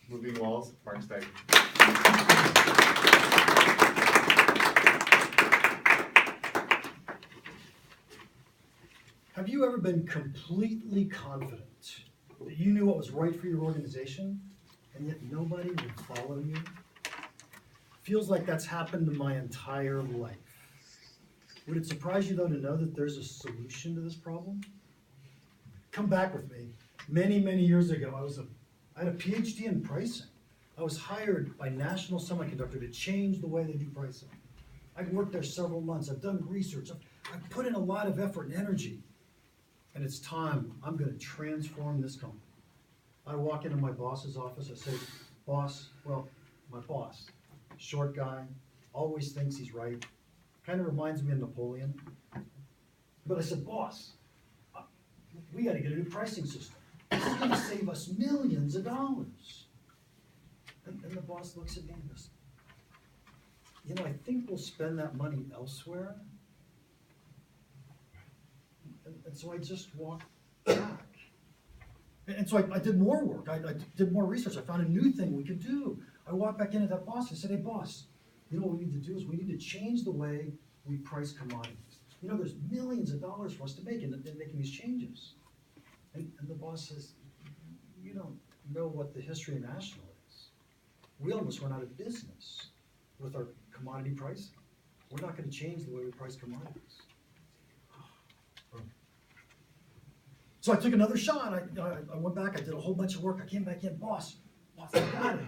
Moving walls, Mark Stiving. Have you ever been completely confident that you knew what was right for your organization, and yet nobody would follow you? Feels like that's happened in my entire life. Would it surprise you, though, to know that there's a solution to this problem? Come back with me. Many, many years ago, I had a PhD in pricing. I was hired by National Semiconductor to change the way they do pricing. I've worked there several months. I've done research. I've put in a lot of effort and energy. And it's time. I'm going to transform this company. I walk into my boss's office. I say, boss, well, my boss, short guy, always thinks he's right. Kind of reminds me of Napoleon. But I said, boss, we got to get a new pricing system. This is going to save us millions of dollars. And the boss looks at me and goes, you know, I think we'll spend that money elsewhere. And so I just walked back. And so I did more work. I did more research. I found a new thing we could do. I walked back into that boss and said, hey, boss, you know what we need to do is we need to change the way we price commodities. You know, there's millions of dollars for us to make in making these changes. And the boss says, you don't know what the history of National is. We almost went out of business with our commodity pricing. We're not going to change the way we price commodities. So I took another shot. I went back. I did a whole bunch of work. I came back in. Boss, I got it.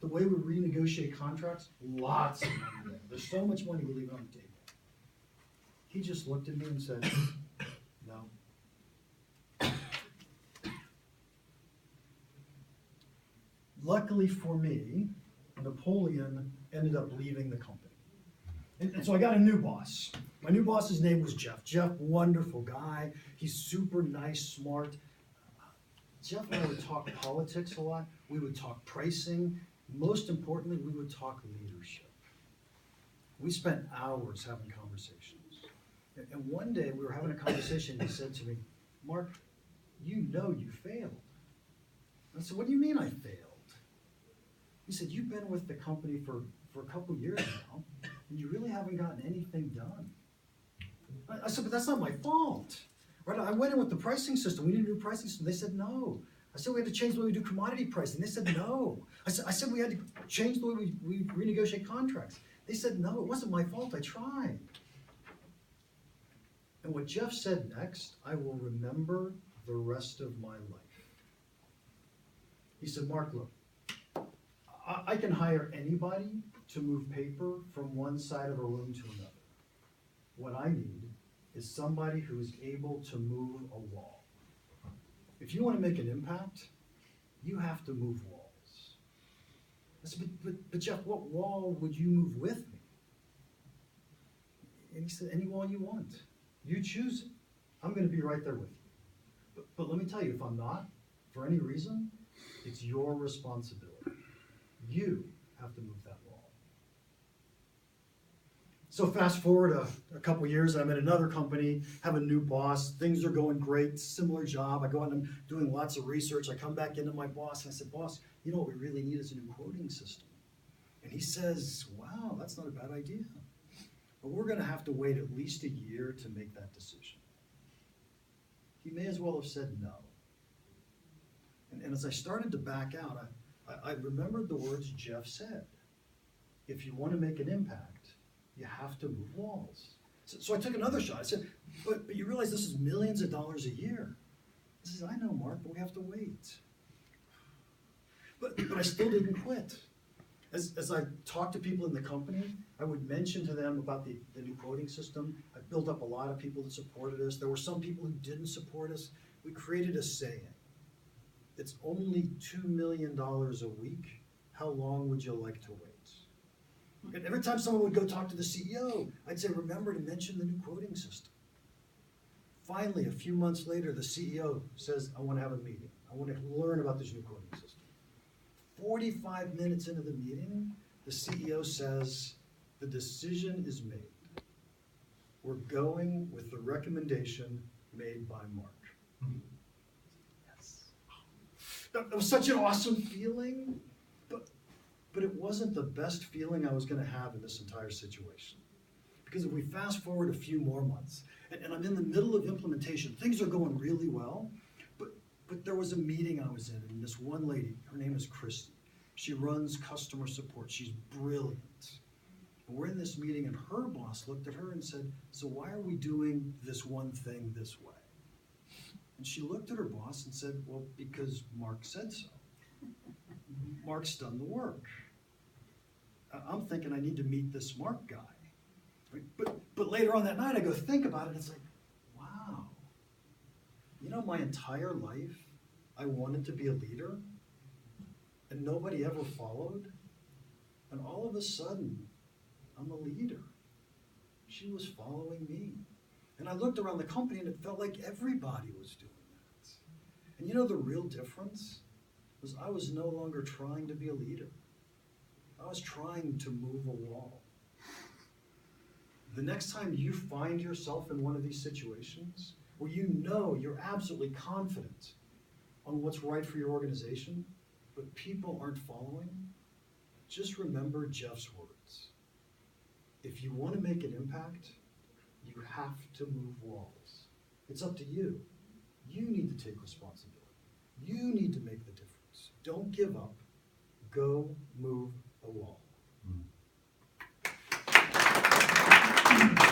The way we renegotiate contracts, lots of money there. There's so much money we leave on the table. He just looked at me and said, no. Luckily for me, Napoleon ended up leaving the company. And so I got a new boss. My new boss's name was Jeff. Jeff, wonderful guy. He's super nice, smart. Jeff and I would talk politics a lot. We would talk pricing. Most importantly, we would talk leadership. We spent hours having conversations. And one day we were having a conversation and he said to me, Mark, you know you failed. I said, what do you mean I failed? He said, you've been with the company for a couple years now, and you really haven't gotten anything done. I said, but that's not my fault. Right? I went in with the pricing system. We need a new pricing system. They said no. I said we had to change the way we do commodity pricing. They said no. I said we had to change the way we renegotiate contracts. They said no. It wasn't my fault. I tried. And what Jeff said next, I will remember the rest of my life. He said, Mark, look, I can hire anybody to move paper from one side of a room to another. What I need is somebody who is able to move a wall. If you want to make an impact, you have to move walls. I said, but Jeff, what wall would you move with me? And he said, any wall you want. You choose it. I'm going to be right there with you. But let me tell you, if I'm not, for any reason, it's your responsibility. You have to move that wall. So fast forward a couple years, I'm at another company, have a new boss, things are going great, similar job. I go out and I'm doing lots of research. I come back into my boss and I said, boss, you know what we really need is a new quoting system. And he says, wow, that's not a bad idea. But we're going to have to wait at least a year to make that decision. He may as well have said no. And as I started to back out, I remembered the words Jeff said. If you want to make an impact, you have to move walls. So I took another shot. I said, but you realize this is millions of dollars a year. He says, I know, Mark, but we have to wait. But I still didn't quit. As I talked to people in the company, I would mention to them about the new quoting system. I built up a lot of people that supported us. There were some people who didn't support us. We created a saying. It's only $2 million a week. How long would you like to wait? And every time someone would go talk to the CEO, I'd say, remember to mention the new quoting system. Finally, a few months later, the CEO says, I want to have a meeting. I want to learn about this new quoting system. 45 minutes into the meeting, the CEO says, the decision is made. We're going with the recommendation made by Mark. Yes. That was such an awesome feeling. But it wasn't the best feeling I was gonna have in this entire situation. Because if we fast forward a few more months, and I'm in the middle of implementation, things are going really well, but there was a meeting I was in, and this one lady, her name is Christy, she runs customer support, she's brilliant. And we're in this meeting, and her boss looked at her and said, so why are we doing this one thing this way? And she looked at her boss and said, well, because Mark said so. Mark's done the work. I'm thinking I need to meet this Mark guy. But later on that night, I go think about it, and it's like, wow. You know, my entire life, I wanted to be a leader, and nobody ever followed. And all of a sudden, I'm a leader. She was following me. And I looked around the company, and it felt like everybody was doing that. And you know the real difference was I was no longer trying to be a leader. I was trying to move a wall. The next time you find yourself in one of these situations where you know you're absolutely confident on what's right for your organization, but people aren't following, just remember Jeff's words. If you want to make an impact, you have to move walls. It's up to you. You need to take responsibility. You need to make the difference. Don't give up. Go move a wall.